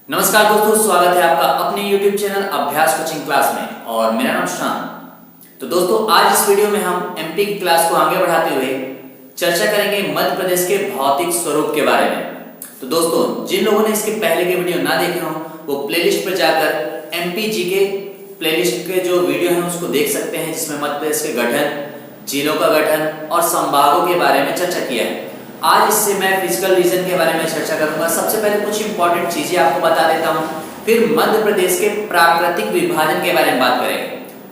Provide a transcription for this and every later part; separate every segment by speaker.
Speaker 1: नमस्कार दोस्तों, स्वागत है आपका अपने YouTube चैनल अभ्यास कोचिंग क्लास में और मेरा नाम शान। तो दोस्तों, आज इस वीडियो में हम एमपी की क्लास को आगे बढ़ाते हुए चर्चा करेंगे मध्य प्रदेश के भौतिक स्वरूप के बारे में। तो दोस्तों, जिन लोगों ने इसके पहले के वीडियो ना देखे हों वो प्लेलिस्ट पर जाकर एमपी जी के प्लेलिस्ट के जो वीडियो हैं उसको देख सकते हैं, जिसमें मध्य प्रदेश के गठन, जिलों का गठन और संभागों के बारे में चर्चा किया है। आज इससे मैं फिजिकल रीजन के बारे में चर्चा करूंगा। सबसे पहले कुछ इंपॉर्टेंट चीजें आपको बता देता हूं, फिर मध्य प्रदेश के प्राकृतिक विभाजन के बारे में बात करेंगे।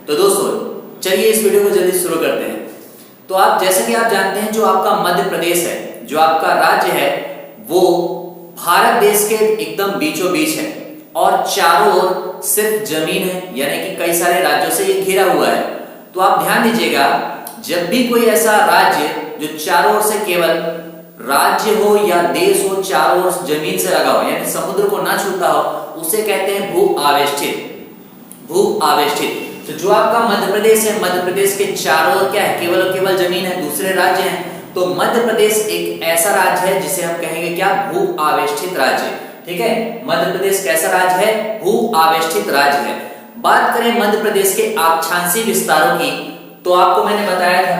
Speaker 1: तो दोस्तों, चलिए इस वीडियो को जल्दी शुरू करते हैं। तो आप जैसे कि आप जानते हैं, जो आपका मध्य प्रदेश है, जो आपका राज्य है, वो भारत देश के एकदम बीचों बीच है और चारों ओर सिर्फ जमीन है, यानी कि कई सारे राज्यों से ये घिरा हुआ है। तो आप ध्यान दीजिएगा, जब भी कोई ऐसा राज्य जो चारों ओर से केवल राज्य हो या देश हो, चारों ओर जमीन से लगा हो, यानी समुद्र को ना छूता हो, उसे कहते हैं भू आवेष्टित। भू आवेष्टित। तो जो आपका मध्य प्रदेश है, मध्य प्रदेश के चारों ओर क्या है, केवल और केवल जमीन है, दूसरे राज्य हैं। तो मध्य प्रदेश एक ऐसा राज्य है जिसे हम कहेंगे क्या, भू आवेष्टित राज्य। ठीक है, मध्य प्रदेश कैसा राज्य है, भू आवेष्टित राज्य है। बात करें मध्य प्रदेश के अक्षांशीय विस्तारों की, तो आपको मैंने बताया था,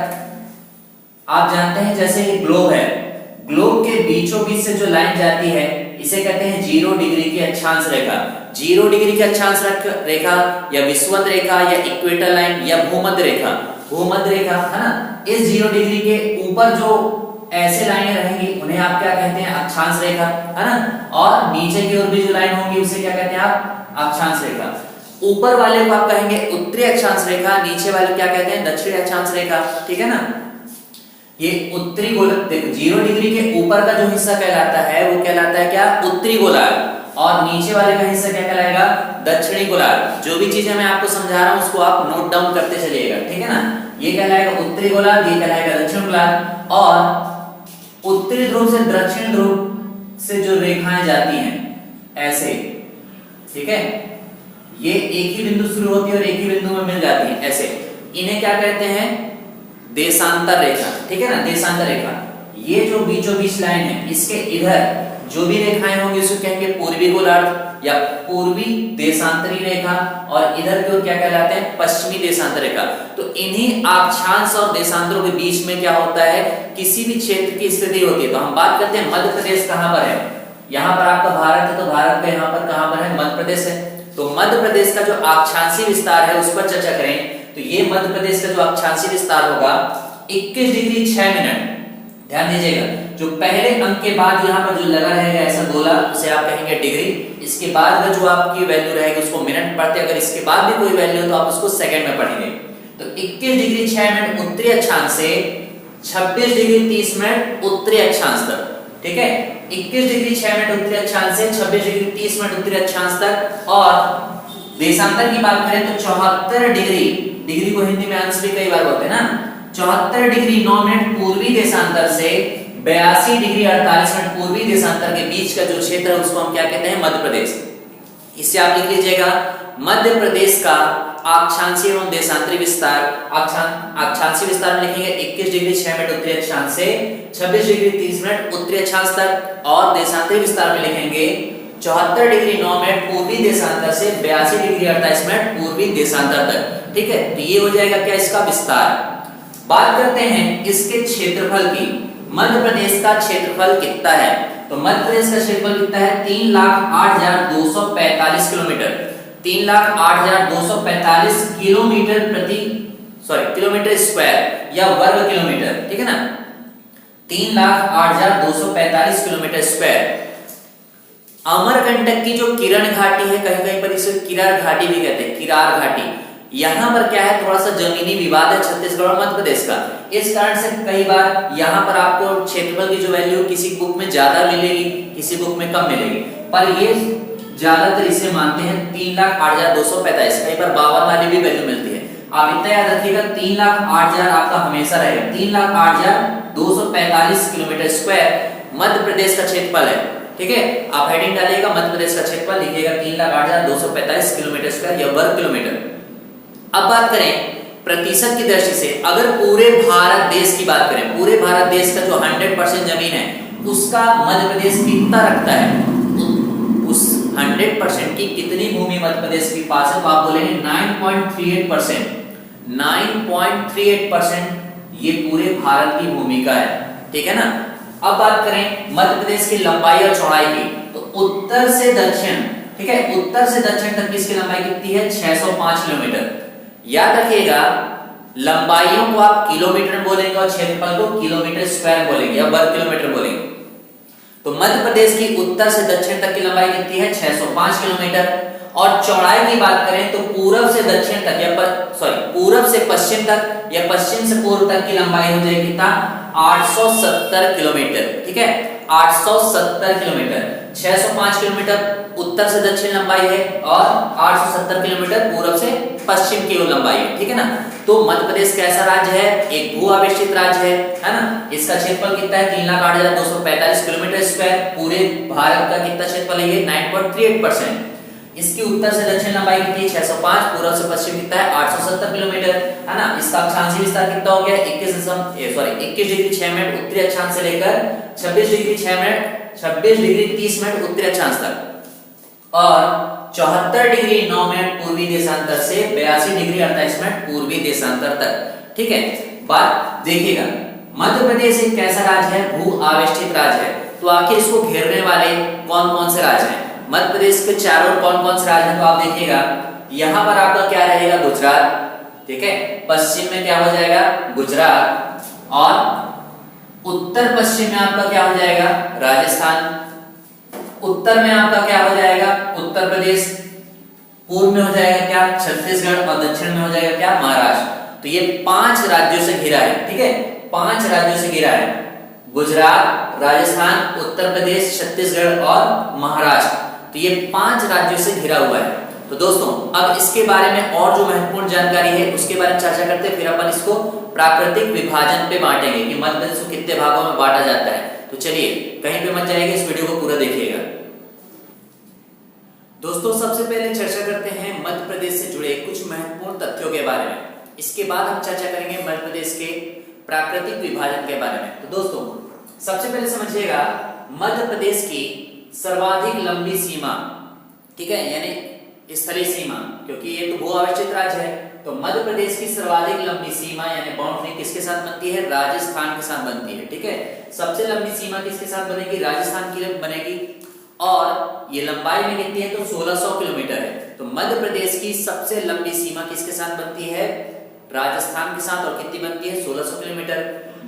Speaker 1: आप जानते हैं जैसे ये ग्लोब है, ग्लोब के बीचों बीच से जो लाइन जाती है इसे कहते हैं 0 डिग्री की अक्षांश रेखा। 0 डिग्री की अक्षांश रेखा या विषुवत रेखा या इक्वेटर लाइन या भूमध्य रेखा, भूमध्य रेखा है ना। इस 0 डिग्री के ऊपर जो ऐसे लाइनें रहेंगी उन्हें आप क्या कहते हैं, अक्षांश रेखा, है ना। और नीचे की ओर भी जो लाइन होगी उसे क्या कहते हैं आप, अक्षांश रेखा। ऊपर वाले को आप कहेंगे उत्तरी अक्षांश रेखा, नीचे वाले क्या कहते हैं, दक्षिणी अक्षांश रेखा। ठीक है ना। ये उत्तरी गोलार्ध, देखो 0 डिग्री के ऊपर का जो हिस्सा कहलाता है वो कहलाता है क्या, उत्तरी गोलार्ध, और नीचे वाले का हिस्सा क्या कहलाएगा, दक्षिणी गोलार्ध। जो भी चीजें मैं आपको समझा रहा हूं उसको आप नोट डाउन करते चलिएगा, ठीक है ना। ये कहलाएगा उत्तरी गोलार्ध, ये कहलाएगा दक्षिण गोलार्ध। और उत्तरी ध्रुव से दक्षिण ध्रुव से जो रेखाएं जाती हैं ऐसे, ठीक है, ये एक ही बिंदु शुरू होती है और एक ही बिंदु में मिल जाती है ऐसे, इन्हें क्या कहते हैं, देशांतर रेखा। ठीक है ना, देशांतर रेखा। ये जो बीचों बीच लाइन है, इसके इधर जो भी रेखाएं होंगी उसको कहेंगे पूर्वी गोलार्ध या पूर्वी देशांतरी रेखा, और इधर की ओर क्या कहलाते हैं, पश्चिमी देशांतर रेखा। तो इन्हीं अक्षांश और देशांतरों के बीच में क्या होता है, किसी भी क्षेत्र की स्थिति होती है। तो हम बात करते हैं मध्य प्रदेश कहां पर है, यहां पर आपका भारत है, तो भारत का यहां पर कहां पर है, मध्य प्रदेश है। तो मध्य प्रदेश का जो अक्षांशीय विस्तार है उस पर चर्चा करें। तो ये मध्य प्रदेश का जो अक्षांशीय विस्तार होगा 21 डिग्री 6 मिनट। ध्यान दीजिएगा, जो पहले अंक के बाद यहाँ पर जो लगा रहेगा ऐसा गोला, उसे आप कहेंगे डिग्री। इसके बाद का जो आपकी वैल्यू रहेगी उसको मिनट पढ़ते, अगर इसके बाद भी कोई वैल्यू हो तो आप उसको सेकंड में पढ़ेंगे। तो 21 डिग्री 6 मिनट उत्तरी अक्षांश से 26 डिग्री 30 मिनट उत्तरी अक्षांश तक। ठीक है, 21 डिग्री 6 मिनट उत्तरी अक्षांश से 26 डिग्री 30 मिनट उत्तरी अक्षांश तक। और देशांतर की बात करें तो 74 डिग्री, डिग्री को हिंदी में अंश भी कई बार बोलते हैं ना, 74 डिग्री 9 मिनट पूर्वी देशांतर से 82 डिग्री 48 मिनट पूर्वी देशांतर के बीच का जो क्षेत्र है उसको हम क्या कहते हैं, मध्य प्रदेश। इससे आप लिख लीजिएगा, मध्य प्रदेश का अक्षांशीय एवं देशांतरी विस्तार, अक्षांशीय विस्तार में लिखेंगे 21 डिग्री 6 मिनट उत्तरी अक्षांश से 26 डिग्री 30 मिनट उत्तरी अक्षांश तक, और देशांतरी विस्तार में लिखेंगे 74 डिग्री 9 मिनट पूर्वी देशांतर से 82 डिग्री 48 मिनट पूर्वी देशांतर तक। ठीक है, तो ये हो जाएगा क्या, इसका विस्तार। बात करते हैं इसके क्षेत्रफल की। मध्य प्रदेश का क्षेत्रफल कितना है, तो मध्य प्रदेश का क्षेत्रफल कितना है, 3,08,245 किलोमीटर, 3,08,245 किलोमीटर स्क्वायर या वर्ग किलोमीटर। ठीक है ना, 3,08,245 किलोमीटर स्क्वायर। अमरकंटक की जो किरण घाटी है, कहीं कहीं पर इसे किरार घाटी भी कहते हैं, किरार घाटी, यहाँ पर क्या है, थोड़ा सा जमीनी विवाद है छत्तीसगढ़ और मध्य प्रदेश का। इस कारण से कई बार यहाँ पर आपको क्षेत्रफल की जो वैल्यू किसी बुक में ज्यादा मिलेगी, किसी बुक में कम मिलेगी, पर ये ज्यादातर इसे मानते हैं 3,08,245, कई बार 52 वाली भी वैल्यू मिलती है। आप इतना याद रखिएगा, 3,08,000 आपका हमेशा रहेगा, 3,08,245 किलोमीटर स्क्वायर मध्य प्रदेश का क्षेत्रफल है। ठीक है, आप हेडिंग डालिएगा, मध्य प्रदेश का क्षेत्रफल लिखिएगा 3,08,245 किलोमीटर स्क्वायर या वर्ग किलोमीटर। अब बात करें प्रतिशत की दृष्टि से, अगर पूरे भारत देश की बात करें, पूरे भारत देश का जो 100% जमीन है उसका मध्य प्रदेश कितना रखता है, उस 100% की कितनी भूमि मध्य प्रदेश के पास है, तो आप बोलेंगे 9.38%। 9.38% ये पूरे भारत की भूमि का है, ठीक है ना। अब बात करें मध्य प्रदेश की लंबाई और चौड़ाई की, तो उत्तर से दक्षिण, ठीक है, उत्तर से दक्षिण तक इसकी लंबाई कितनी है, 605 किलोमीटर। याद रखिएगा, लंबाइयों को आप किलोमीटर में बोलेंगे और क्षेत्रफल को किलोमीटर स्क्वायर बोलेंगे या वर्ग किलोमीटर बोलेंगे। तो मध्य प्रदेश की उत्तर से दक्षिण तक की लंबाई कितनी है, 605 किलोमीटर। और चौड़ाई की बात करें तो पूरब से दक्षिण तक या पूरब से पश्चिम तक या पश्चिम से पूर्व तक की लंबाई हो जाएगी कितना, 870 किलोमीटर, ठीक है, 870 किलोमीटर। 605 किलोमीटर उत्तर से दक्षिण लंबाई है और 870 किलोमीटर पूरब से पश्चिम की लंबाई है, ठीक है ना। तो मध्य प्रदेश कैसा राज्य है, एक भू आवेष्टित राज्य है ना। इसका क्षेत्रफल कितना है, 3,08,245 किलोमीटर स्क्वायर। पूरे भारत का कितना क्षेत्रफल है, ये 9.38%। इसकी उत्तर से दक्षिण लंबाई कितनी है, 605, पूर्व से पश्चिम कितना है, 870 किलोमीटर, है ना। इसका अक्षांशीय विस्तार कितना हो गया, 21 डिग्री 6 मिनट उत्तरी अक्षांश से लेकर 26 डिग्री 30 मिनट उत्तरी अक्षांश तक, और 74 डिग्री 9 मिनट पूर्वी देशांतर से 82 डिग्री 48 मिनट पूर्वी देशांतर तक, ठीक है। बात देखिएगा, मध्य प्रदेश एक कैसा राज्य है, भू आवेष्टित राज्य है। तो आखिर इसको घेरने वाले कौन कौन से राज्य हैं, मध्य प्रदेश के चारों ओर कौन कौन से राज्य हैं, तो आप देखिएगा यहां पर आपका क्या रहेगा, गुजरात, ठीक है। पश्चिम में क्या हो जाएगा, गुजरात, और उत्तर पश्चिम में आपका क्या हो जाएगा, राजस्थान। उत्तर में आपका क्या हो जाएगा, उत्तर प्रदेश। पूर्व में हो जाएगा क्या, छत्तीसगढ़, और दक्षिण में हो जाएगा क्या, महाराष्ट्र। तो ये 5 राज्यों से घिरा है, ठीक है, 5 राज्यों से घिरा है, गुजरात, राजस्थान, उत्तर प्रदेश, छत्तीसगढ़ और महाराष्ट्र। तो ये 5 राज्यों से घिरा हुआ है। तो दोस्तों अब इसके बारे में और जो महत्वपूर्ण जानकारी है उसके बारे में चर्चा करते हैं, फिर अपन इसको प्राकृतिक विभाजन पे बांटेंगे कि मध्य प्रदेश को कितने भागों में बांटा जाता है। तो चलिए कहीं पे मत जाइएगा, इस वीडियो को पूरा देखिएगा। दोस्तों सबसे पहले चर्चा करते हैं मध्य प्रदेश से जुड़े कुछ महत्वपूर्ण तथ्यों के बारे में। इसके बाद हम चर्चा करेंगे मध्य प्रदेश के प्राकृतिक विभाजन के बारे में। तो दोस्तों सबसे पहले समझिएगा, मध्य प्रदेश की सर्वाधिक लंबी सीमा, ठीक है, यानी स्थलीय सीमा, क्योंकि ये तो भू आवेष्टित राज्य है, तो मध्य प्रदेश की सर्वाधिक लंबी सीमा यानी बाउंड्री किसके साथ बनती है, राजस्थान के साथ बनती है, ठीक है। सबसे लंबी सीमा किसके साथ बनेगी, राजस्थान की बनेगी, और ये लंबाई में कितनी है, तो 1600 किलोमीटर है। तो मध्य प्रदेश की सबसे लंबी सीमा किसके साथ बनती है, राजस्थान के साथ, और कितनी बनती है, 1600 किलोमीटर।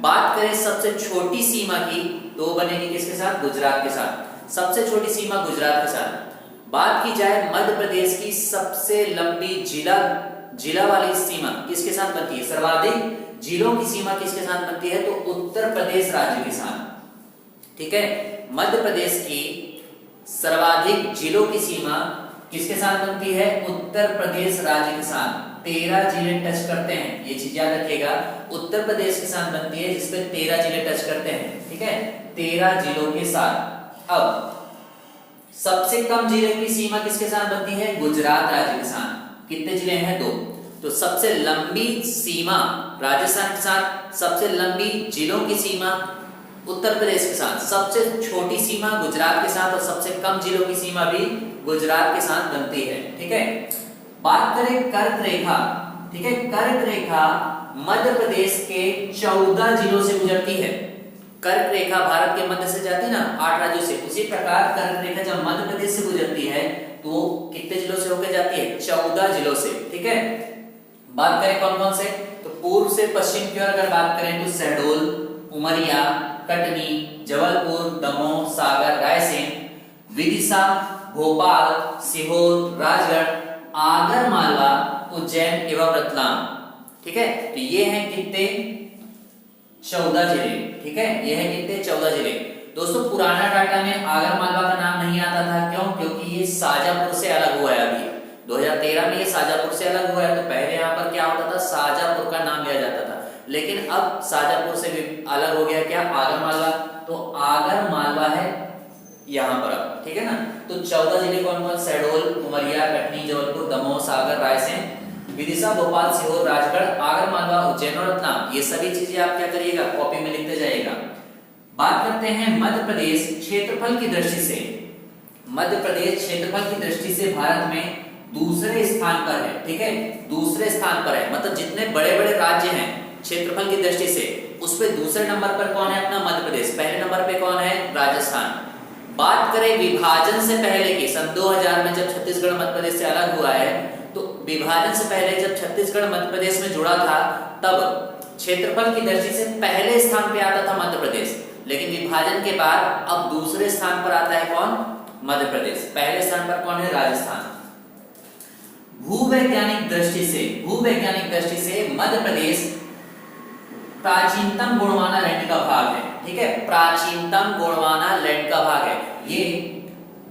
Speaker 1: बात करें सबसे छोटी सीमा की, तो बनेगी किसके साथ, गुजरात के साथ। सबसे छोटी सीमा गुजरात के साथ। बात की जाए मध्य प्रदेश की सबसे लंबी जिला वाली सीमा किसके साथ बनती है, सर्वाधिक जिलों की सीमा किसके साथ बनती है, तो उत्तर प्रदेश राज्य के साथ, ठीक है। मध्य प्रदेश की सर्वाधिक जिलों की सीमा किसके साथ बनती है, उत्तर प्रदेश राज्य के साथ। 13 जिले टच करते हैं, ये चीज याद रखिएगा, उत्तर प्रदेश के साथ बनती है जिसपे 13 जिले टच करते हैं, ठीक है, 13 जिलों के साथ। अब सबसे कम जिले की सीमा किसके साथ बनती है, गुजरात राज्य के साथ। कितने जिले हैं, 2। तो सबसे लंबी सीमा राजस्थान के साथ, सबसे लंबी जिलों की सीमा उत्तर प्रदेश के साथ, सबसे छोटी सीमा गुजरात के साथ, और सबसे कम जिलों की सीमा भी गुजरात के साथ बनती है, ठीक है। बात करें कर्क रेखा, ठीक है, कर्क रेखा मध्य प्रदेश के 14 जिलों से गुजरती है। कर्क रेखा भारत के मध्य से जाती है ना 8 राज्यों से, उसी प्रकार कर्क रेखा जब मध्य प्रदेश से गुजरती है तो कितने जिलों से होकर जाती है, 14 जिलों से, ठीक है। बात करें कौन कौन से, तो पूर्व से पश्चिम की ओर अगर बात करें तो शहडोल, उमरिया, कटनी, जबलपुर, दमोह, सागर, रायसेन, विदिशा, भोपाल, सीहोर, राजगढ़, आगर मालवा, उज्जैन एवं रतलाम, ठीक है। तो ये हैं कितने, 14 जिले, ठीक है, ये है कितने, 14 जिले। दोस्तों पुराना डाटा में आगर मालवा का नाम नहीं आता था, क्यों, क्योंकि ये शाजापुर से अलग हुआ है। अभी 2013 में ये शाजापुर से अलग हुआ है, तो पहले यहाँ पर क्या होता था, शाजापुर का नाम लिया जाता था, लेकिन अब शाजापुर से भी अलग हो गया क्या, आगर मालवा। तो आगर मालवा है यहाँ पर अब, ठीक है ना। तो 14 जिले कौन कौन, शहडोल, उमरिया, कटनी, जबलपुर, दमोह, सागर, रायसेन, विदिशा, भोपाल, सीहोर, राजगढ़, आगर मालवा, उज्जैन और रतलाम। ये सभी चीजें आप क्या करिएगा, कॉपी में लिखते जाइएगा। बात करते हैं मध्य प्रदेश क्षेत्रफल की दृष्टि से। मध्य प्रदेश क्षेत्रफल की दृष्टि से भारत में दूसरे स्थान पर है, ठीक है, दूसरे स्थान पर है। मतलब जितने बड़े बड़े राज्य हैं क्षेत्रफल की दृष्टि से, उस पे दूसरे नंबर पर कौन है? अपना मध्य प्रदेश। पहले नंबर पे कौन है? राजस्थान। बात करें विभाजन से पहले की, सन 2000 में जब छत्तीसगढ़ मध्य प्रदेश से अलग हुआ है, तो विभाजन से पहले जब छत्तीसगढ़ मध्य प्रदेश में जुड़ा था, तब क्षेत्रफल की दृष्टि से पहले स्थान पे आता था मध्य प्रदेश, लेकिन विभाजन के बाद अब दूसरे स्थान पर आता है कौन? मध्य प्रदेश। पहले स्थान पर कौन है? राजस्थान। भूवैज्ञानिक दृष्टि से मध्य प्रदेश प्राचीनतम गोंडवाना लैंड का भाग है, ठीक है, प्राचीनतम गोंडवाना लैंड का भाग है। ये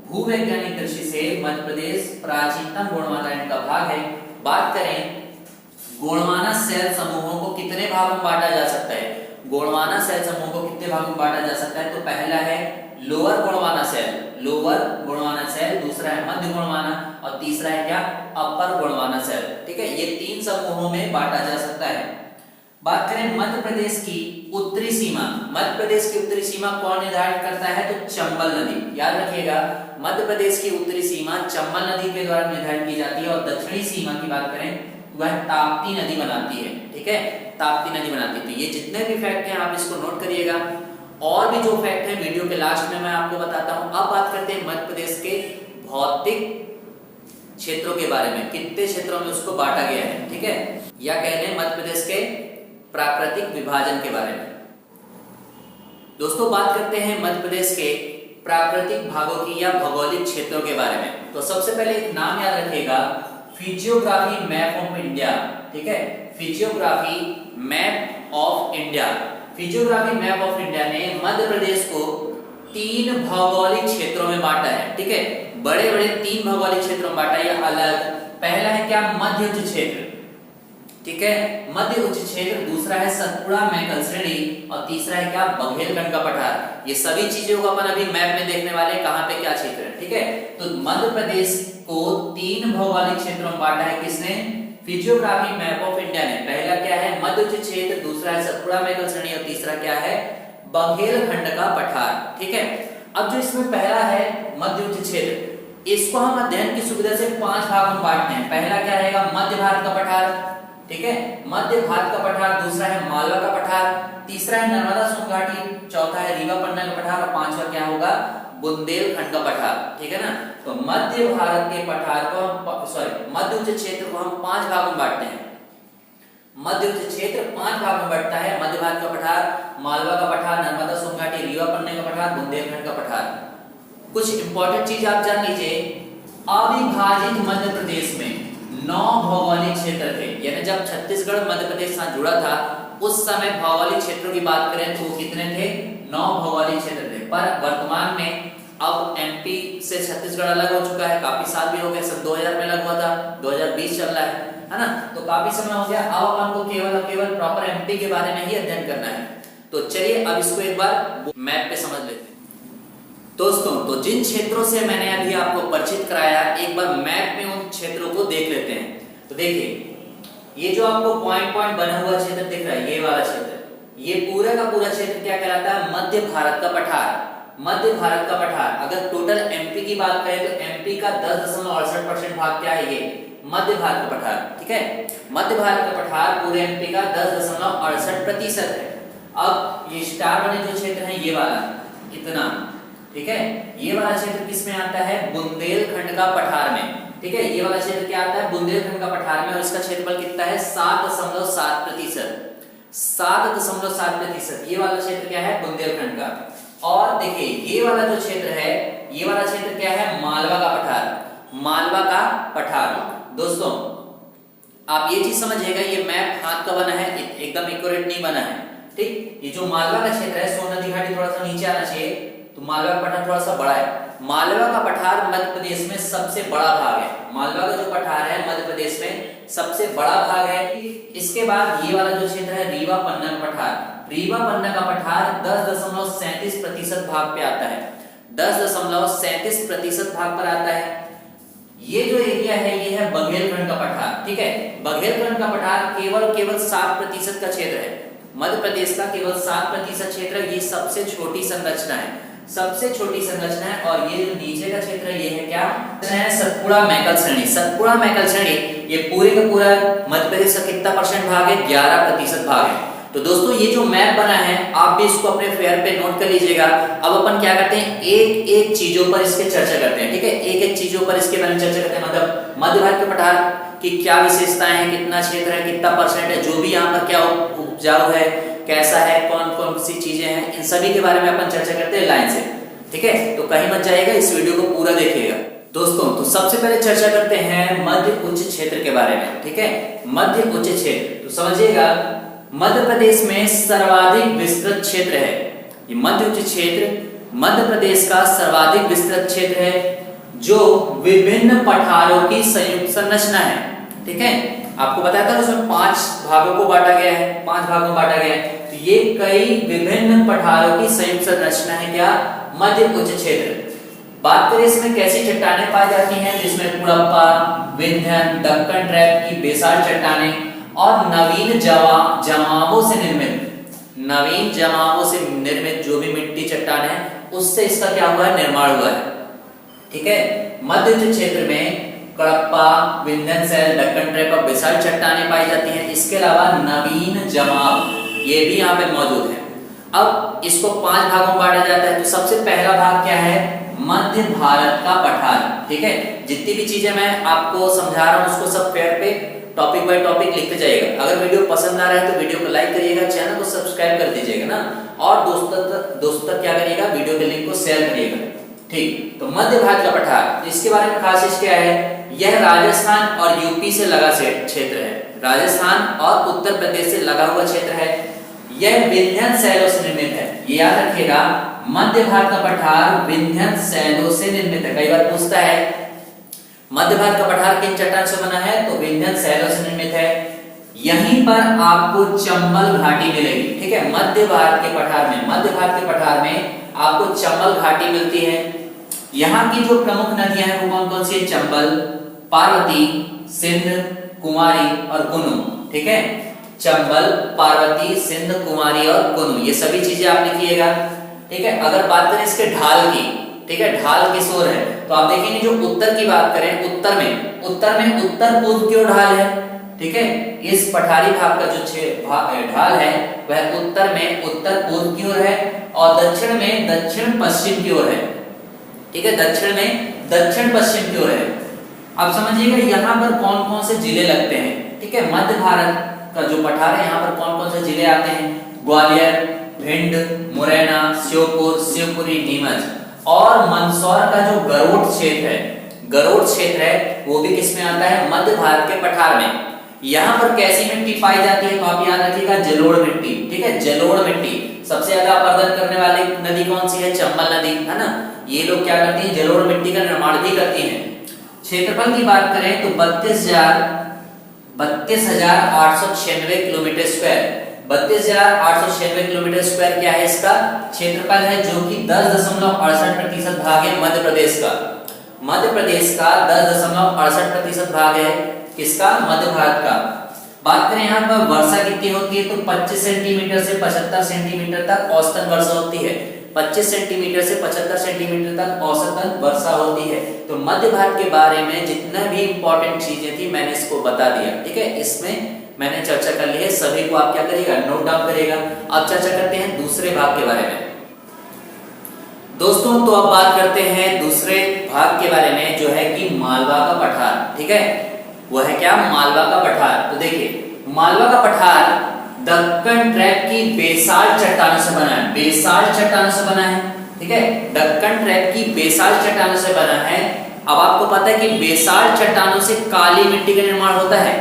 Speaker 1: भूवैज्ञानिक दृष्टि से मध्य प्रदेश प्राचीनतम गोंडवाना लैंड का भाग है। बात करें गोंडवाना शैल समूहों को कितने भागों में बांटा जा सकता है? गोंडवाना शैल समूह को कितने भागों में बांटा जा सकता है? तो पहला है लोअर गोंडवाना शैल, दूसरा है मध्य गोंडवाना और तीसरा है क्या? अपर गोंडवाना शैल, ठीक है। ये तीन समूहों में बांटा जा सकता है। बात करें मध्य प्रदेश की उत्तरी सीमा, मध्य प्रदेश की उत्तरी सीमा कौन निर्धारित करता है? तो चंबल नदी। याद रखिएगा, मध्य प्रदेश की उत्तरी सीमा चंबल नदी के द्वारा निर्धारित की जाती है और दक्षिणी सीमा की बात करें वह ताप्ती नदी बनाती है, ठीक है, ताप्ती नदी बनाती है। तो ये जितने भी फैक्ट हैं आप इसको नोट करिएगा, और भी जो फैक्ट हैं वीडियो के लास्ट में मैं आपको बताता हूं। अब बात करते हैं मध्य प्रदेश के भौतिक क्षेत्रों के बारे में, कितने क्षेत्रों में उसको बांटा गया है, ठीक है, या कह लें मध्य प्रदेश के प्राकृतिक विभाजन के बारे में। दोस्तों बात करते हैं मध्य प्रदेश के प्राकृतिक भागों की या भौगोलिक क्षेत्रों के बारे में। तो सबसे पहले एक नाम याद रखिएगा, फिजियोग्राफी मैप ऑफ इंडिया, ठीक है, physiography map of India. Physiography map of India ने मध्य प्रदेश को 3 भौगोलिक क्षेत्रों में बांटा है, ठीक है, बड़े बड़े 3 भौगोलिक क्षेत्रों में बांटा है या अलग। पहला है क्या? मध्य उच्च क्षेत्र, ठीक है, मध्य उच्च क्षेत्र। दूसरा है सतपुड़ा मैकल श्रेणी और तीसरा है क्या? बघेलखंड का पठार। ये सभी चीजों को अपन अभी मैप में देखने वाले हैं, कहां पे क्या क्षेत्र है, ठीक है। तो मध्य प्रदेश को 3 भौगोलिक क्षेत्रों में बांटा है किसने? फिजियोग्राफी मैप ऑफ इंडिया ने। पहला क्या है? मध्य उच्च क्षेत्र, दूसरा है सतपुड़ा मैकल श्रेणी और तीसरा क्या है? बघेलखंड का पठार, ठीक है। अब जो इसमें पहला है मध्य उच्च क्षेत्र, इसको हम अध्ययन की सुविधा से 5 भागों में बांटते हैं। पहला क्या रहेगा? मध्य भारत का पठार, ठीक है, मध्य भारत का पठार। दूसरा है मालवा का पठार, तीसरा है नर्मदा सोन घाटी, चौथा है रीवा पन्ना का पठार और पांचवा क्या होगा? बुंदेलखंड का पठार, ठीक है ना। तो मध्य भारत के पठार को मध्य उच्च क्षेत्र को हम 5 भागों में बांटते हैं। मध्य उच्च क्षेत्र 5 भागों में बढ़ता है। मध्य भारत का पठार, मालवा का पठार, नर्मदा सोन घाटी, रीवा पन्ना का पठार, बुंदेलखंड का पठार। कुछ इंपॉर्टेंट चीज आप जान लीजिए, अविभाजित मध्य प्रदेश में 9 भौगोलिक क्षेत्र थे, यानी जब छत्तीसगढ़ मध्य प्रदेश साथ जुड़ा था उस समय भौगोलिक क्षेत्रों की बात करें तो वो कितने थे? 9 भौगोलिक क्षेत्र थे। पर वर्तमान में अब एमपी से छत्तीसगढ़ अलग हो चुका है, काफी साल भी हो गए, सन 2000 में अलग हुआ था, 2020 चल रहा है ना, तो काफी समय हो गया। अब अपन को केवल प्रॉपर एमपी के बारे में ही अध्ययन करना है। तो चलिए अब इसको एक बार मैप पे समझ लेते हैं। दोस्तों तो जिन क्षेत्रों से मैंने अभी आपको परिचित कराया, एक बार मैप में उन क्षेत्रों को देख लेते हैं। तो देखिए ये जो आपको पॉइंट पॉइंट बना हुआ क्षेत्र दिख रहा है, ये वाला क्षेत्र, ये पूरा का पूरा क्षेत्र क्या कहलाता है? मध्य भारत का पठार। मध्य भारत का पठार। अगर टोटल एमपी की बात करें तो एमपी का 10.68% भाग क्या है? ये मध्य भारत का पठार, ठीक है। मध्य भारत का पठार पूरे एमपी का 10.68% है। अब ये स्टार वाले जो क्षेत्र है ये वाला कितना, ठीक है, ये वाला क्षेत्र किसमें आता है? बुंदेलखंड का पठार में, ठीक है। ये वाला क्षेत्र क्या आता है? बुंदेलखंड का पठार में, और इसका क्षेत्रफल कितना है? 7.7%। 7.7%। ये वाला क्षेत्र क्या है? बुंदेलखंड का। और देखिए ये वाला जो क्षेत्र है, ये वाला क्षेत्र क्या है? मालवा का पठार। मालवा का पठार। दोस्तों आप ये चीज समझिएगा, ये मैप हाथ का बना है, एकदम एक्यूरेट नहीं बना है, ठीक। ये जो मालवा का क्षेत्र है, सोन नदी घाटी थोड़ा सा नीचे आना चाहिए, तो मालवा का पठार थोड़ा सा बड़ा है। मालवा का पठार मध्य प्रदेश में सबसे बड़ा भाग है। मालवा का जो पठार है मध्य प्रदेश में सबसे बड़ा भाग है। इसके बाद ये वाला जो क्षेत्र है रीवा पन्ना का पठार। रीवा पन्ना का पठार 10.37% भाग पे आता है। 10.37% भाग पर आता है। ये जो एरिया है ये है बघेलखंड का पठार, ठीक है। बघेलखंड का पठार केवल 7% का क्षेत्र है। मध्य प्रदेश का केवल 7% क्षेत्र, ये सबसे छोटी संरचना है। सबसे छोटी संरचना है। और ये जो नीचे का क्षेत्र है ये है क्या है, सतपुड़ा मैकल श्रेणी। सतपुड़ा मैकल श्रेणी ये पूरे का पूरा मध्य प्रदेश का कितना परसेंट भाग है, 11% भाग है। तो दोस्तों ये जो मैप बना है आप भी इसको अपने फेयर पे नोट कर लीजिएगा। अब अपन क्या करते हैं, एक एक चीजों पर इसके चर्चा करते हैं, ठीक है, एक एक चीजों पर इसके बारे में चर्चा करते हैं। मतलब मध्य भारत के पठार की क्या विशेषताएं हैं, कितना क्षेत्र है, कितना परसेंट है, जो भी यहाँ पर क्या उपजाऊ है, कैसा है, कौन कौन सी चीजें हैं, इन सभी के बारे में अपन चर्चा करते हैं लाइन से, ठीक है। तो कहीं मत जाइएगा, इस वीडियो को पूरा देखिएगा दोस्तों। तो सबसे पहले चर्चा करते हैं मध्य उच्च क्षेत्र के बारे में, ठीक है। मध्य उच्च क्षेत्र तो समझिएगा मध्य प्रदेश में सर्वाधिक विस्तृत क्षेत्र है। ये मध्य उच्च क्षेत्र मध्य प्रदेश का सर्वाधिक विस्तृत क्षेत्र है जो विभिन्न पठारों की संयुक्त संरचना है, ठीक है। आपको बताया था उसमें 5 भागों को बांटा गया है, 5 भागों में बांटा गया है। तो ये कई विभिन्न पठारों की संयुक्त संरचना है क्या, मध्य उच्च क्षेत्र। बात करें इसमें कैसी चट्टानें पाई जाती हैं, जिसमें पुरप्पा, विंध्यन, दक्कन ट्रैप की बेसाल्ट चट्टानें और नवीन जमावों से निर्मित जो भी मिट्टी चट्टान है उससे इसका क्या हुआ है, निर्माण हुआ है, ठीक है। मध्य उच्च क्षेत्र में कडप्पा, विंध्यन शैल, दक्कन ट्रैप और बेसाल्ट चट्टानें पाई जाती हैं। इसके अलावा नवीन जमाव ये भी यहाँ पे मौजूद है। अब इसको 5 भागों में बांटा जाता है। तो सबसे पहला भाग क्या है, मध्य भारत का पठार, ठीक है। जितनी भी चीजें मैं आपको समझा रहा हूँ उसको सब पेड़ पे टॉपिक बाय टॉपिक लिखते जाइएगा। अगर वीडियो पसंद आ रहा है तो वीडियो को लाइक करिएगा, चैनल को सब्सक्राइब कर दीजिएगा ना, और दोस्तों तक क्या करिएगा, वीडियो के लिंक को शेयर करिएगा, ठीक। तो मध्य भारत का पठार, इसके बारे में खासियत क्या है, यह राजस्थान और यूपी से लगा क्षेत्र है। राजस्थान और उत्तर प्रदेश से लगा हुआ क्षेत्र है। यह विंध्यन शैलों से निर्मित है। ये याद रखिएगा, मध्य भारत का पठार विंध्यन शैलों से निर्मित है। कई बार पूछता है मध्य भारत का पठार किन चट्टान से बना है, तो विंध्यन शैलों से निर्मित है। यहीं पर आपको चंबल घाटी मिलेगी, ठीक है। मध्य भारत के पठार में आपको चंबल घाटी मिलती है। यहाँ की जो प्रमुख नदियां हैं वो कौन कौन सी है, चंबल, पार्वती, सिंध, कुमारी और कुनु, ठीक है। चंबल, पार्वती, सिंध, कुमारी और कुनु, ये सभी चीजें आप लिखिएगा, ठीक है। अगर बात करें इसके ढाल की, ठीक है, ढाल किस ओर है, तो आप देखेंगे जो उत्तर की बात करें, उत्तर में उत्तर पूर्व की ओर ढाल है, ठीक है। इस पठारी भाग का जो ढाल है वह उत्तर में उत्तर पूर्व की ओर है और दक्षिण में दक्षिण पश्चिम की ओर है, ठीक है। दक्षिण में दक्षिण पश्चिम की ओर है। अब समझिएगा यहाँ पर कौन कौन से जिले लगते हैं, ठीक है। मध्य भारत का जो पठार है यहाँ पर कौन कौन से जिले आते हैं, ग्वालियर, भिंड, मुरैना, श्योपुर, शिवपुरी, नीमच और मंदसौर का जो गरुड़ क्षेत्र है वो भी किसमें आता है, मध्य भारत के पठार में। यहाँ पर कैसी मिट्टी पाई जाती है, तो आप याद रखिएगा जलोढ़ मिट्टी, ठीक है। जलोढ़ मिट्टी सबसे ज्यादा अपरदन करने वाली नदी कौन सी है, चंबल नदी, है ना। ये लोग क्या करती हैं, जलोढ़ मिट्टी का निर्माण भी करती हैं। क्षेत्रफल की बात करें तो 32,896 किलोमीटर स्क्वायर, 32,896 किलोमीटर स्क्वायर क्या है इसका क्षेत्रफल है, जो कि 10.68% भाग है मध्य प्रदेश का। मध्य प्रदेश का 10.68% भाग है किसका, मध्य भारत का। बात करें यहाँ पर वर्षा कितनी होती है, तो 25 सेंटीमीटर से 75 सेंटीमीटर तक औसतन वर्षा होती है। 25 सेंटीमीटर से 75 सेंटीमीटर तक औसतन वर्षा होती है। तो मध्य भारत के बारे में जितना भी इंपॉर्टेंट चीजें थी मैंने इसको बता दिया, ठीक है। इसमें मैंने चर्चा कर ली है, सभी को आप क्या करिएगा, नोट डाउन करिएगा। अब चर्चा करते हैं दूसरे भाग के बारे में दोस्तों। तो अब बात करते हैं दूसरे भाग के बारे में, जो है कि मालवा का पठार, ठीक है। वो है क्या, मालवा का पठार। तो देखिए मालवा का पठार दक्कन ट्रैप की बेसाल्ट चट्टानों से बना है, बेसाल्ट चट्टानों से बना है, ठीक है। दक्कन ट्रैप की बेसाल्ट चट्टानों से बना है। अब आपको पता है कि बेसाल्ट चट्टानों से काली मिट्टी का निर्माण होता है,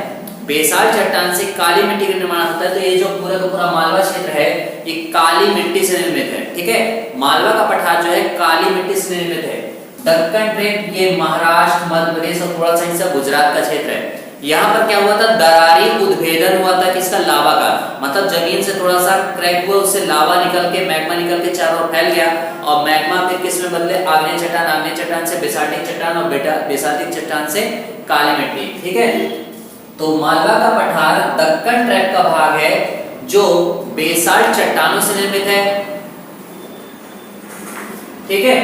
Speaker 1: बेसाल्ट चट्टान से काली मिट्टी का निर्माण होता है। तो ये जो पूरा का पूरा मालवा क्षेत्र है ये काली मिट्टी से निर्मित है, ठीक है। मालवा का पठार जो है काली मिट्टी से निर्मित है। दक्कन ट्रैप ये महाराष्ट्र, मध्य प्रदेश और थोड़ा सा हिस्सा गुजरात का क्षेत्र है। यहाँ पर क्या हुआ था, दरारी उद्भेदन हुआ था किसका, लावा का। मतलब जमीन से थोड़ा सा क्रैक हुआ, उससे लावा निकल के, मैग्मा निकल के चारों ओर फैल गया और मैग्मा फिर किस में बदले, आग्नेय चट्टान से बेसाल्टिक चट्टान और बेसाल्टिक चट्टान से काली मिट्टी, ठीक है। तो मालवा का पठार दक्कन ट्रैप का भाग है जो बेसाल्ट चट्टानों से निर्मित है। ठीक है।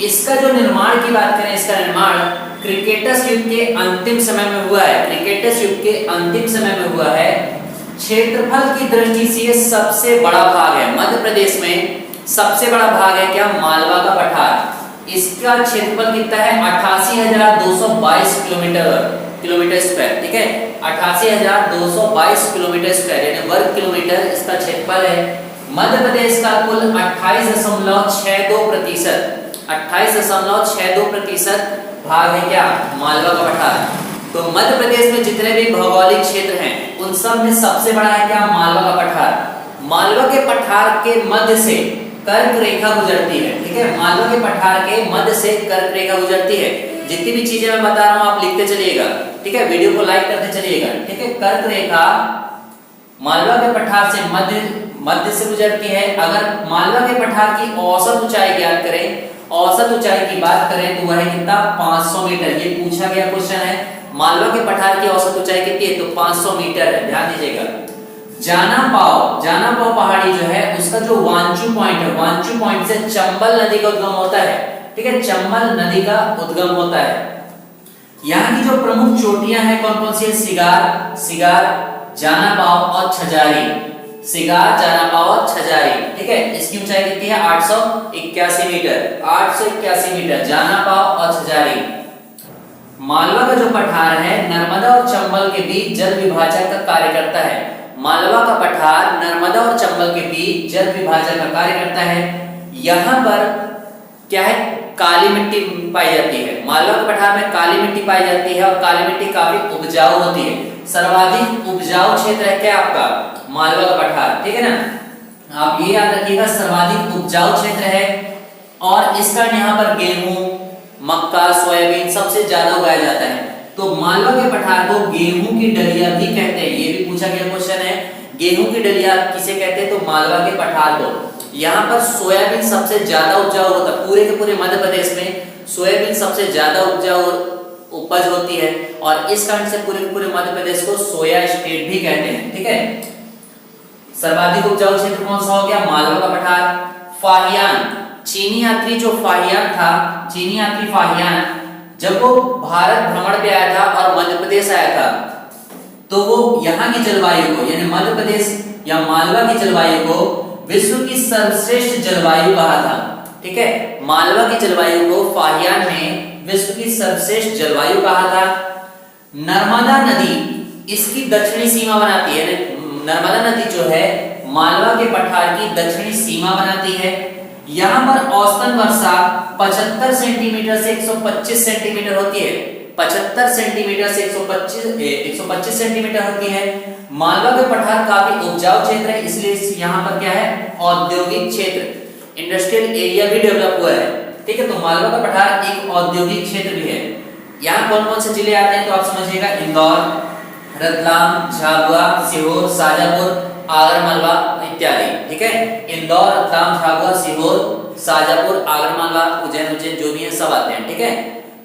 Speaker 1: इसका जो निर्माण की बात करें, इसका निर्माण क्रिकेटस युग के अंतिम समय में हुआ है। क्रिकेटस युग के अंतिम समय में हुआ है। क्षेत्रफल की दृष्टि से ये सबसे बड़ा भाग है। मध्य प्रदेश में सबसे बड़ा भाग है क्या? मालवा का पठार। इसका क्षेत्रफल कितना है? 88,222 किलोमीटर स्क्वायर। ठीक है, 88,222 किलोमीटर स्क्वायर यानी वर्ग किलोमीटर इसका क्षेत्रफल है। मध्य प्रदेश का कुल 28.62% भाग है क्या? मालवा का पठार। तो मध्य प्रदेश में जितने भी भौगोलिक क्षेत्र हैं उन सब में सबसे बड़ा है क्या? मालवा का पठार। मालवा के पठार के मध्य से कर्क रेखा गुजरती है। ठीक है, मालवा के पठार के मध्य से कर्क रेखा गुजरती है। जितनी भी चीजें मैं बता रहा हूं आप लिखते चलिएगा। ठीक है, वीडियो को लाइक करते चलिएगा। ठीक है, कर्क रेखा मालवा के पठार से मध्य से गुजरती है। अगर मालवा के पठार की औसत ऊंचाई ज्ञात करें, औसत ऊंचाई की बात करें तो वह है कितना? 500 मीटर। ये पूछा गया क्वेश्चन है। मालवा के पठार की औसत ऊंचाई कितनी है? तो 500 मीटर है, ध्यान दीजिएगा। जाना पाव पहाड़ी जो है उसका जो वांचू पॉइंट है, वांचू पॉइंट से चंबल नदी का उद्गम होता है। ठीक है, चंबल नदी का उद्गम होता है। यहाँ की जो प्रमुख चोटियां हैं कौन कौन सी है? सिगार, जाना पाव और छजारी। सिगार, जाना पाव और छजारी। ठीक है, इसकी ऊंचाई कितनी है? 881 मीटर। 881 मीटर जाना पाव और छजारी। मालवा का जो पठार है नर्मदा और चंबल के बीच जल विभाजक का कार्य करता है। मालवा का पठार नर्मदा और चंबल के बीच जल विभाजक का कार्य करता है। यहाँ पर क्या है? काली मिट्टी पाई जाती है। मालवा के पठार में काली मिट्टी पाई जाती है और काली मिट्टी काफी उपजाऊ होती है। सर्वाधिक उपजाऊ क्षेत्र है क्या आपका? मालवा का पठार। ठीक है ना, आप ये याद रखिएगा, सर्वाधिक उपजाऊ क्षेत्र है। और इसका यहाँ पर गेहूं, मक्का, सोयाबीन सबसे ज्यादा उगाया जाता है। तो मालवा के पठार को गेहूं की डलिया भी कहते हैं। ये भी पूछा गया क्वेश्चन है, गेहूं की डलिया किसे कहते हैं? तो मालवा के पठार को। यहाँ पर सोयाबीन सबसे ज्यादा उपजाऊ होता है। पूरे के पूरे मध्य प्रदेश में सोयाबीन सबसे ज्यादा उपजाऊ उपज होती है और इस कारण से पूरे मध्य प्रदेश को सोया स्टेट भी कहते हैं। ठीक है, सर्वाधिक उपजाऊ क्षेत्र कौन सा हो गया? मालवा का पठार। फाहियान, चीनी यात्री जो फाहियान था, चीनी यात्री फाहियान जब वो भारत भ्रमण पे आया था और मध्य प्रदेश आया था तो वो यहाँ की जलवायु को यानी मध्य प्रदेश या मालवा की जलवायु को विश्व की सर्वश्रेष्ठ जलवायु कहा था। ठीक है, मालवा की जलवायु को फाहियान ने विश्व की सर्वश्रेष्ठ जलवायु कहा था। नर्मदा नदी इसकी दक्षिणी सीमा बनाती है। नर्मदा नदी जो है मालवा के पठार की दक्षिणी सीमा बनाती है। यहाँ पर औसतन वर्षा 75 सेंटीमीटर से 125 सेंटीमीटर होती है। 75 सेंटीमीटर से 125 सेंटीमीटर होती है। मालवा के पठार काफी उपजाऊ क्षेत्र है, इसलिए यहाँ पर क्या है? औद्योगिक क्षेत्र, इंडस्ट्रियल एरिया भी डेवलप हुआ है। ठीक है, तो मालवा का पठार एक औद्योगिक क्षेत्र भी है। यहाँ कौन कौन से जिले आते हैं तो आप समझिएगा, इंदौर, रतलाम, झाबुआ, सीहोर, शाजापुर, आगर मालवा इत्यादि। ठीक है, इंदौर, रतलाम, झाबुआ, सीहोर, शाजापुर, आगर मालवा, उज्जैन जो भी है सब आते हैं। ठीक है,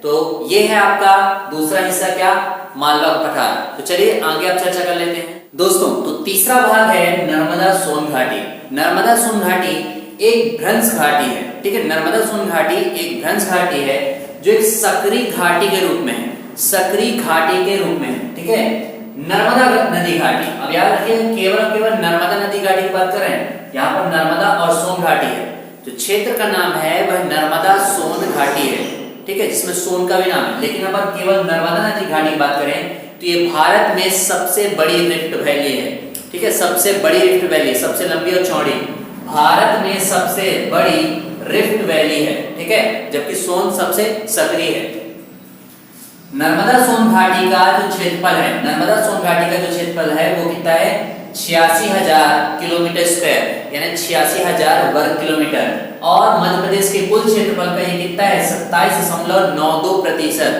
Speaker 1: तो ये है आपका दूसरा हिस्सा क्या? मालवा का पठार। तो चलिए आगे आप चर्चा कर लेते हैं दोस्तों। तो तीसरा भाग है नर्मदा सोन घाटी। नर्मदा सोन घाटी एक भ्रंश घाटी है। ठीक है, नर्मदा सोन घाटी एक भ्रंश घाटी है जो एक सक्रिय घाटी के रूप में है। सक्रिय घाटी के रूप में है। ठीक है, नर्मदा नदी घाटी। अब याद रखिए, केवल नर्मदा नदी घाटी की बात कर रहे हैं। यहाँ पर नर्मदा और सोन घाटी है। जो क्षेत्र का नाम है वह नर्मदा सोन घाटी है। ठीक है, जिसमें सोन का भी नाम है। लेकिन अगर केवल नर्मदा नदी घाटी की बात करें तो ये भारत में सबसे बड़ी रिफ्ट वैली है। ठीक है, सबसे बड़ी रिफ्ट वैली, सबसे लंबी और चौड़ी, भारत में सबसे बड़ी रिफ्ट वैली है। ठीक है, जबकि सोन सबसे सक्रिय है। नर्मदा सोन घाटी का जो क्षेत्रफल है, नर्मदा सोन घाटी का जो क्षेत्रफल है वो कितना है? 86,000 किलोमीटर स्क्वायर यानी 86,000 वर्ग किलोमीटर। और मध्य प्रदेश के कुल क्षेत्रफल का ये कितना है? 27.92%।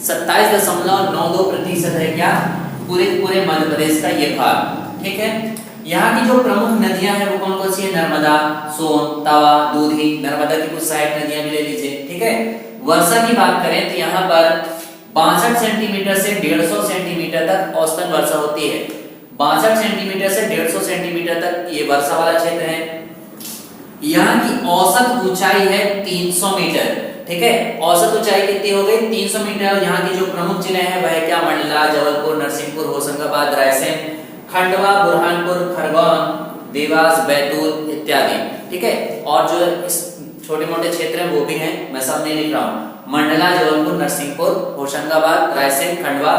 Speaker 1: 27.92% है क्या? पूरे मध्य प्रदेश का ये भाग। ठीक है, यहाँ की जो प्रमुख नदियां हैं वो कौन कौन सी है? नर्मदा, सोन, तवा, दूधी। नर्मदा की कुछ सहायक नदियां भी ले लीजिए। ठीक है, वर्षा की बात करें तो यहाँ पर 62 सेंटीमीटर से 150 सेंटीमीटर तक औसतन वर्षा होती है। 62 सेंटीमीटर से 150 सेंटीमीटर तक ये वर्षा वाला क्षेत्र है। यहाँ की औसत ऊंचाई है 300 मीटर। ठीक है, औसत ऊंचाई कितनी हो गई? 300 मीटर। यहाँ के जो प्रमुख जिले हैं वह क्या? मंडला, जबलपुर, नरसिंहपुर, होशंगाबाद, रायसेन, खंडवा, बुरहानपुर, खरगोन, देवास, बैतूल इत्यादि। ठीक है, और जो इस छोटे मोटे क्षेत्र हैं वो भी हैं, मैं सब नहीं लिख रहा हूँ। मंडला, जबलपुर, नरसिंहपुर, होशंगाबाद, रायसेन, खंडवा,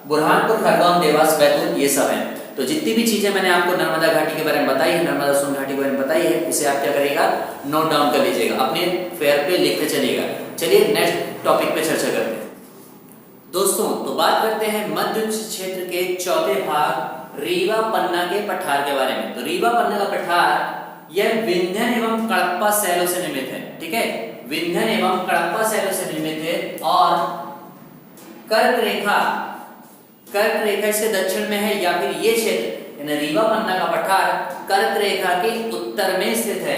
Speaker 1: बुरहानपुर, खरगोन, देवास, बैतूल, ये सब हैं। तो जितनी भी चीजें मैंने आपको नर्मदा घाटी के बारे में बताई है, नर्मदा सोन घाटी के बारे में बताई है, उसे आप क्या करिएगा? नोट डाउन कर लीजिएगा, अपने फेयर पे लिखते चलिएगा। चलिए नेक्स्ट टॉपिक पे चर्चा करते हैं। दोस्तों, तो बात करते हैं मध्य क्षेत्र के चौथे भाग रीवा पन्ना के पठार के बारे में। तो रीवा पन्ना का पठार यह विंध्यन एवं कड़प्पा शैलों से निर्मित है। ठीक है, विंध्यन एवं कड़प्पा शैलों से निर्मित है और कर्क रेखा इसके दक्षिण में है, या फिर ये क्षेत्र यानी रीवा पन्ना का पठार कर्क रेखा के उत्तर में स्थित है।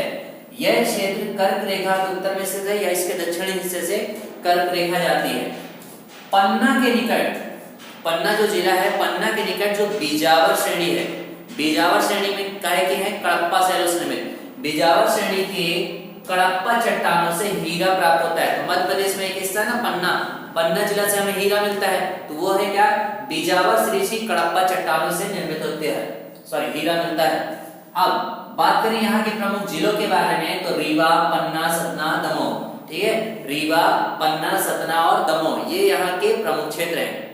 Speaker 1: यह क्षेत्र कर्क रेखा के उत्तर में स्थित है या इसके दक्षिणी हिस्से से कर्क रेखा जाती है। पन्ना के निकट, पन्ना जो जिला है, पन्ना के निकट जो बीजावर श्रेणी है, बीजावर श्रेणी में काहे की है? कड़प्पा शैलों से निर्मित। बीजावर श्रेणी के कड़प्पा चट्टानों से हीरा प्राप्त होता है। तो मध्य प्रदेश में एक हिस्सा है ना पन्ना, पन्ना जिला से हमें हीरा मिलता है, तो वो है क्या? बीजावर श्रेणी की कड़प्पा चट्टानों से निर्मित होते हैं, सॉरी हीरा मिलता है। अब बात करें यहाँ के प्रमुख जिलों के बारे में, तो रीवा, पन्ना, सतना, दमोह। ठीक है, रीवा, पन्ना, सतना और दमोह ये यहाँ के प्रमुख क्षेत्र हैं।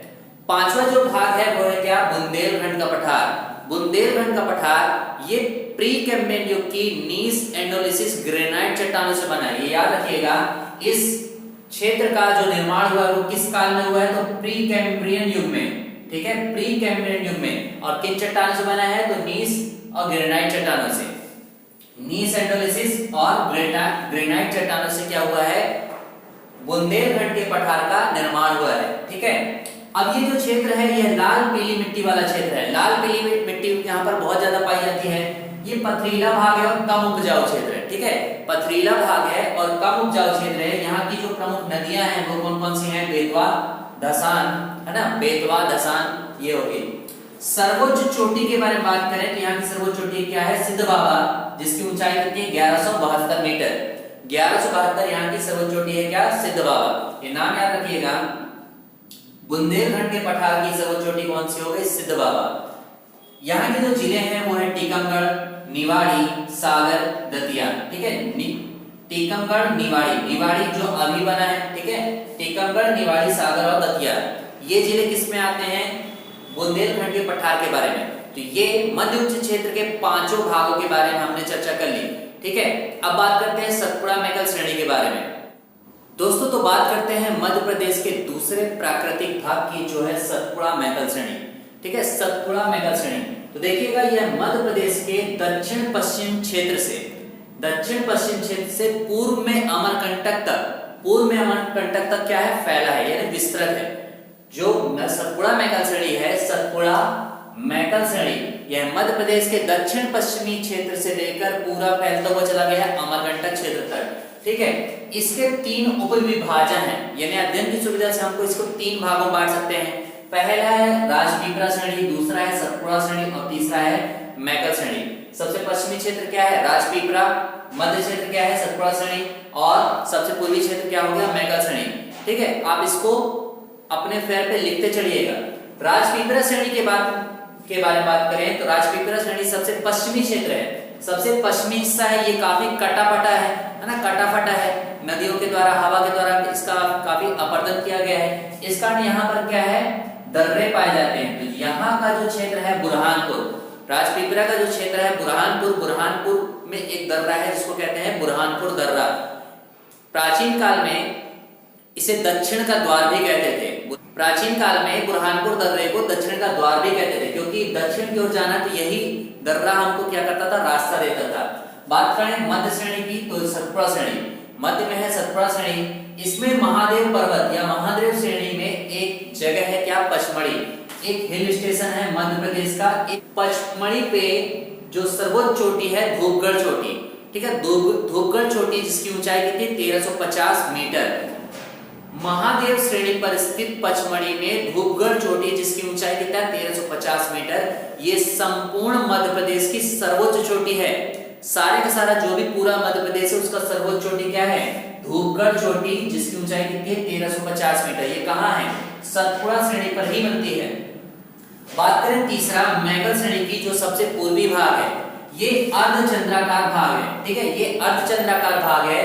Speaker 1: पांचवा जो भाग है वो है क्या? बुंदेलखंड का पठार। बुंदेलखंड का पठार ये प्री कैम्ब्रियन युग की नीस एंडोलिसिस ग्रेनाइट चट्टानों से बना है। ये याद रखिएगा, इस क्षेत्र का जो निर्माण हुआ है वो किस काल में हुआ है? तो प्री कैम्ब्रियन युग में। ठीक है, प्री कैम्ब्रियन युग में। और किन चट्टानों से बना है? तो नीस और ग्रेनाइट चट्टानों से। नीस एंडोलिसिस और ग्रेनाइट चट्टानों से क्या हुआ है? बुंदेलखंड के पठार का निर्माण हुआ है। ठीक है, अब ये जो क्षेत्र है यह लाल पीली मिट्टी वाला क्षेत्र है। लाल पीली मिट्टी यहाँ पर बहुत ज्यादा पाई जाती है। ये पथरीला भाग है और कम उपजाऊ क्षेत्र है। ठीक है, पथरीला भाग है और कम उपजाऊ क्षेत्र है। यहाँ की जो प्रमुख नदियां हैं वो कौन कौन सी हैं? बेतवा, धसान, है ना, बेतवा, धसान, ये होगी। सर्वोच्च चोटी के बारे में बात करें तो यहाँ की सर्वोच्च चोटी क्या है? सिद्ध बाबा, जिसकी ऊंचाई कितनी है? 1172 मीटर। 1172 यहाँ की सर्वोच्च चोटी है क्या? सिद्ध बाबा। ये नाम याद रखिएगा। बुंदेलखंड के पठार की सर्वोच्च चोटी कौन सी हो गई? सिद्ध बाबा। यहाँ के जो जिले हैं वो है टीकमगढ़, निवाड़ी, सागर, दतिया। ठीक है, टीकमगढ़, निवाड़ी जो अभी बना है। ठीक है, टीकमगढ़, निवाड़ी, सागर और दतिया ये जिले किस में आते हैं? बुंदेलखंड के पठार के बारे में। तो ये मध्य उच्च क्षेत्र के पांचों भागों के बारे में हमने चर्चा कर ली। ठीक है, अब बात करते हैं सतपुड़ा मैकल श्रेणी के बारे में। दोस्तों, तो बात करते हैं मध्य प्रदेश के दूसरे प्राकृतिक भाग की जो है सतपुड़ा मैकल श्रेणी। ठीक है, सतपुड़ा मैकल श्रेणी। तो देखिएगा, यह मध्य प्रदेश के दक्षिण पश्चिम क्षेत्र से पूर्व में अमरकंटक तक क्या है? फैला है यानी विस्तृत है। जो सतपुड़ा मैकल श्रेणी है, सतपुड़ा मैकल श्रेणी यह मध्य प्रदेश के दक्षिण पश्चिमी क्षेत्र से लेकर पूरा फैलता हुआ चला गया अमरकंटक क्षेत्र तक। ठीक है, इसके 3 उपविभाजन हैं, यानी अध्ययन की सुविधा से हमको इसको 3 भागों में बांट सकते हैं। पहला है राजपीपला श्रेणी, दूसरा है सतपुड़ा श्रेणी और तीसरा है मैकल श्रेणी। सबसे पश्चिमी क्षेत्र क्या है? राजपीपला। मध्य क्षेत्र क्या है? सतपुड़ा श्रेणी। और सबसे पूर्वी क्षेत्र क्या हो गया? मैकल श्रेणी। ठीक है, आप इसको अपने फेयर पे लिखते चलिएगा। राजपीपला श्रेणी के बारे में बात करें तो राजपीपला श्रेणी सबसे पश्चिमी क्षेत्र है, सबसे पश्चिमी हिस्सा है। ये काफी कटापटा है ना, कटाफटा है। नदियों के द्वारा, हवा के द्वारा इसका काफी अपरदन किया गया है। इस कारण यहाँ पर क्या है? दर्रे पाए जाते हैं। तो यहाँ का जो क्षेत्र है बुरहानपुर, राजपीपला का जो क्षेत्र है बुरहानपुर में एक दर्रा है जिसको कहते हैं बुरहानपुर दर्रा। प्राचीन काल में इसे दक्षिण का द्वार भी कहते थे। प्राचीन काल में बुरहानपुर दर्रे को दक्षिण का द्वार भी कहते थे, क्योंकि दक्षिण की ओर जाना तो यही दर्रा हमको क्या करता था? रास्ता देता था। बात करें मध्य श्रेणी की तो सतपुड़ा श्रेणी मध्य में है। सतपुड़ा श्रेणी, इसमें महादेव पर्वत या महादेव श्रेणी में एक जगह है क्या? पचमढ़ी, एक हिल स्टेशन है मध्य प्रदेश का। एक पचमढ़ी पे जो सर्वोच्च चोटी है धूपगढ़ चोटी। ठीक है, धूपगढ़ चोटी जिसकी ऊंचाई कितनी? 1350 मीटर। महादेव श्रेणी पर स्थित पचमढ़ी में धूपगढ़ चोटी जिसकी ऊंचाई कितना है? 1350 मीटर। ये संपूर्ण मध्य प्रदेश की सर्वोच्च चोटी है। सारे का सारा जो भी पूरा मध्य प्रदेश है उसका सर्वोच्च चोटी क्या है? धूपगढ़ चोटी, जिसकी ऊंचाई कितनी है? 1350 मीटर। ये कहाँ है? सतपुड़ा श्रेणी पर ही मिलती है। बात करें तीसरा, मैगल श्रेणी की जो सबसे पूर्वी भाग है, ये अर्धचंद्राकार भाग है। ठीक है, ये अर्धचंद्राकार भाग है।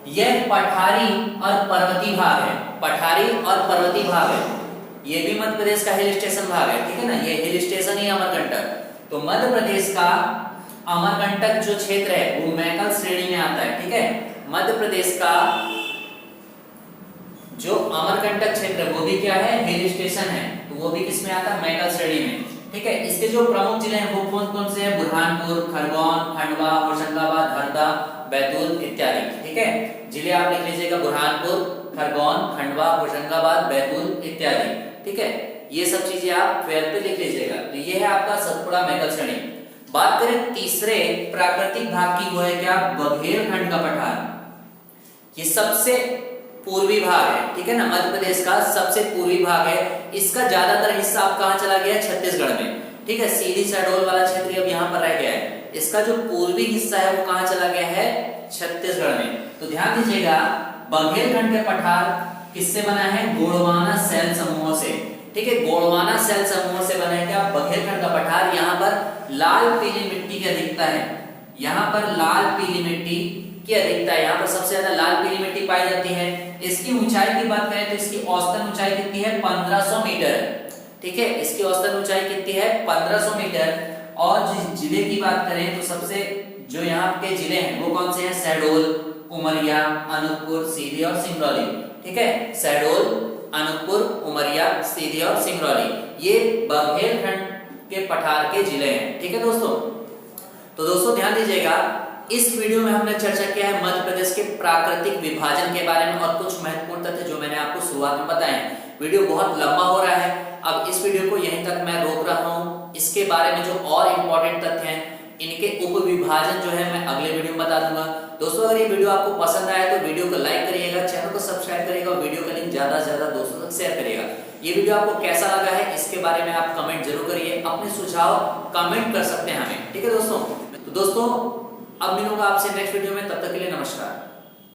Speaker 1: यह पठारी और पर्वतीय भाग है। पठारी और पर्वतीय भाग है। ये भी मध्य प्रदेश का हिल स्टेशन भाग है। ठीक है ना, ये हिल स्टेशन ही अमरकंटक। तो मध्य प्रदेश का अमरकंटक जो क्षेत्र है वो मैगल श्रेणी में आता है। ठीक है, मध्य प्रदेश का जो अमरकंटक क्षेत्र है वो भी क्या है? हिल स्टेशन है। तो वो भी किसमें आता है? मैगल श्रेणी में। ठीक है, इसके जो प्रमुख जिले हैं वो कौन कौन से हैं? बुरहानपुर, खरगोन, खंडवा, होशंगाबाद, हरदा, बैतूल इत्यादि। ठीक है, जिले आप लिख लीजिएगा बुरहानपुर, खरगोन, खंडवा, होशंगाबाद, बैतूल इत्यादि। ठीक है, ये सब चीजें आप 12th पे लिख लीजिएगा। तो ये है आपका सतपुड़ा मैगल श्रेणी। बात करें तीसरे प्राकृतिक भाग की, वो है क्या? बघेलखंड का पठार। ये सबसे पूर्वी भाग है। ठीक है ना, मध्य प्रदेश का सबसे पूर्वी भाग है। इसका ज्यादातर हिस्सा आप कहां चला गया? छत्तीसगढ़ में। ठीक है, सीधी शहडोल वाला क्षेत्र अब यहाँ पर रह गया है। इसका जो पूर्वी हिस्सा है वो कहां चला गया है? छत्तीसगढ़ में। तो ध्यान दीजिएगा, बघेलखंड के पठार किससे बना है? गोंडवाना शैल समूहों से। ठीक है, गोंडवाना शैल समूह से बना है क्या? बघेलखंड का पठार। यहाँ पर लाल पीली मिट्टी की अधिकता है। यहाँ पर लाल पीली मिट्टी की अधिकता है। यहाँ पर सबसे ज्यादा लाल पीली मिट्टी पाई जाती है। इसकी ऊंचाई की बात करें तो इसकी औसतन ऊंचाई कितनी है? 1500 मीटर। ठीक है, इसकी औसतन ऊंचाई कितनी है? 1500 मीटर। और जिस जिले की बात करें तो सबसे जो यहाँ के जिले हैं वो कौन से हैं? शहडोल, उमरिया, अनूपपुर, सीधी और सिंगरौली। ठीक है, शहडोल, अनूपपुर, उमरिया, सीधी और सिंगरौली, ये बघेलखंड के पठार के जिले हैं। ठीक है दोस्तों, तो दोस्तों ध्यान दीजिएगा, इस वीडियो में हमने चर्चा किया है मध्य प्रदेश के प्राकृतिक विभाजन के बारे में और कुछ महत्वपूर्ण तथ्य जो मैंने आपको शुरुआत में बताए। वीडियो बहुत लंबा हो रहा है, अब इस वीडियो को यहीं तक मैं रोक रहा हूँ। इसके बारे में जो और इम्पोर्टेंट तथ्य हैं, इनके उप विभाजन जो है मैं अगले वीडियो में बता दूंगा। दोस्तों अगर ये वीडियो आपको पसंद आया तो वीडियो को लाइक करिएगा, चैनल को सब्सक्राइब करिएगा और वीडियो का लिंक ज्यादा से ज्यादा दोस्तों तक शेयर करिएगा। ये वीडियो आपको कैसा लगा है इसके बारे में आप कमेंट जरूर करिए, अपने सुझाव कमेंट कर सकते हैं हमें। ठीक है दोस्तों, तो दोस्तों अब मिलूंगा आपसे नेक्स्ट वीडियो में, तब तक के लिए नमस्कार।